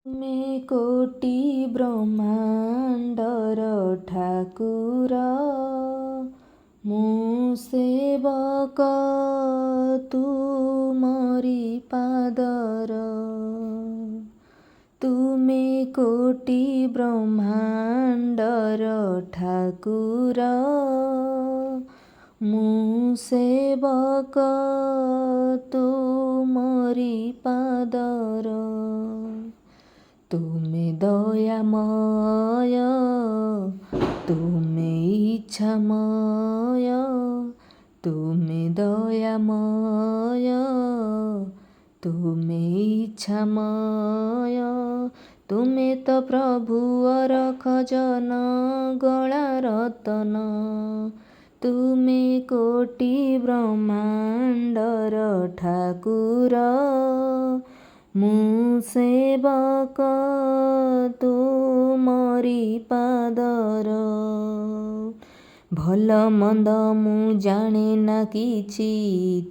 ତୁମେ କୋଟି ବ୍ରହ୍ମାଣ୍ଡର ଠାକୁର, ମୁଁ ସେବକ ତୁମରି ପାଦର। ତୁମେ କୋଟି ବ୍ରହ୍ମାଣ୍ଡର ଠାକୁର, ମୁଁ ସେବକ ତୁମରି ପାଦର। ତୁମେ ଦୟାମୟ, ତୁମେ ଇଚ୍ଛାମୟ, ତୁମେ ଦୟାମୟ, ତୁମେ ଇଚ୍ଛାମୟ। ତୁମେ ତ ପ୍ରଭୁ ଅରଖ ଜନ ଗଳା ରତନ। ତୁମେ କୋଟି ବ୍ରହ୍ମାଣ୍ଡର ଠାକୁର, ମୁଁ ସେବକ ତୁମରି ପାଦର। ଭଲ ମନ୍ଦ ମୁଁ ଜାଣେ ନା କିଛି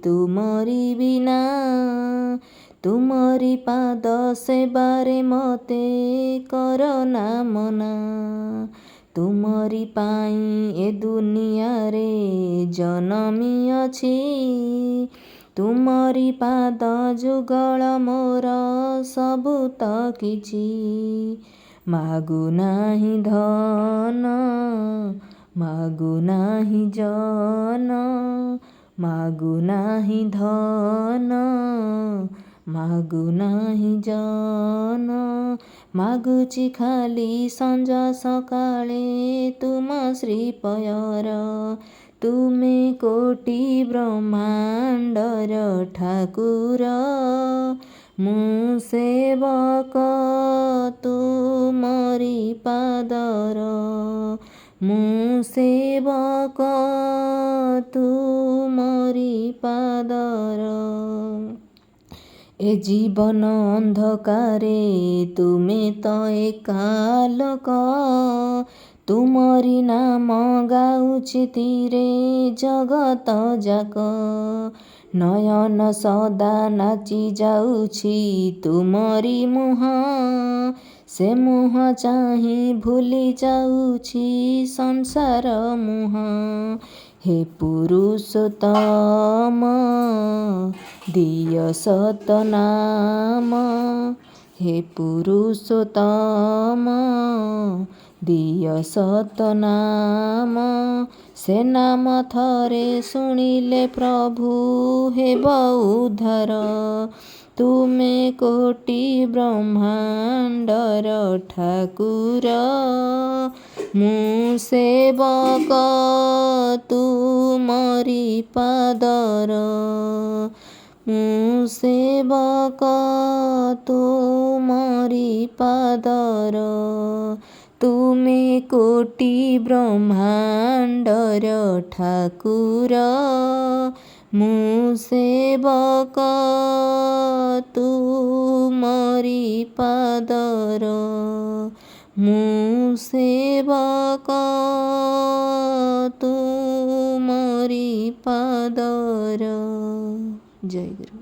ତୁମରି ବିନା। ତୁମରି ପାଦ ସେବାରେ ମତେ କର ନା ମନା। ତୁମରି ପାଇଁ ଏ ଦୁନିଆରେ ଜନମି ଅଛି। ତୁମରି ପାଦ ଯୁଗଳ ମୋର ସବୁ ତ କିଛି। ମାଗୁ ନାହିଁ ଧନ, ମାଗୁ ନାହିଁ ଜନ, ମାଗୁ ନାହିଁ ଧନ, ମାଗୁ ନାହିଁ ଜନ। ମାଗୁଛି ଖାଲି ସଞ୍ଜ ସକାଳେ ତୁମ ଶ୍ରୀପୟର। ତୁମେ କୋଟି ବ୍ରହ୍ମାଣ୍ଡର ଠାକୁର, ମୁଁ ସେବକ ତୁମରି ପାଦର। ମୁଁ ସେବକ ତୁମରି ପାଦର। ଏ ଜୀବନ ଅନ୍ଧକାରେ ତୁମେ ତ ଏକା ଲୋକ। ତୁମରି ନାମ ଗାଉଛି ତୀରେ ଜଗତ ଯାକ। ନୟନ ସଦା ନାଚି ଯାଉଛି ତୁମରି ମୁହଁ। ସେ ମୁହଁ ଚାହିଁ ଭୁଲି ଯାଉଛି ସଂସାର ମୁହଁ। ହେ ପୁରୁଷୋତ୍ତମ ଦିଅ ସତନାମ। ହେ ପୁରୁଷୋତ୍ତମ ଦିଅ ସତନାମ। ସେ ନାମ ଥରେ ଶୁଣିଲେ ପ୍ରଭୁ ହେବ ଉଦ୍ଧାର। ତୁମେ କୋଟି ବ୍ରହ୍ମାଣ୍ଡର ଠାକୁର, ମୁଁ ସେବକ ତୁମରି ପାଦର। ମୁଁ ସେବକ ତୁମରି ପାଦର। ତୁମେ କୋଟି ବ୍ରହ୍ମାଣ୍ଡର ଠାକୁର, ମୁଁ ସେବକ ତୁମରି ପାଦର। ମୁଁ ସେବକ ତୁମରି ପାଦର। ଜୟ ଗୁରୁ।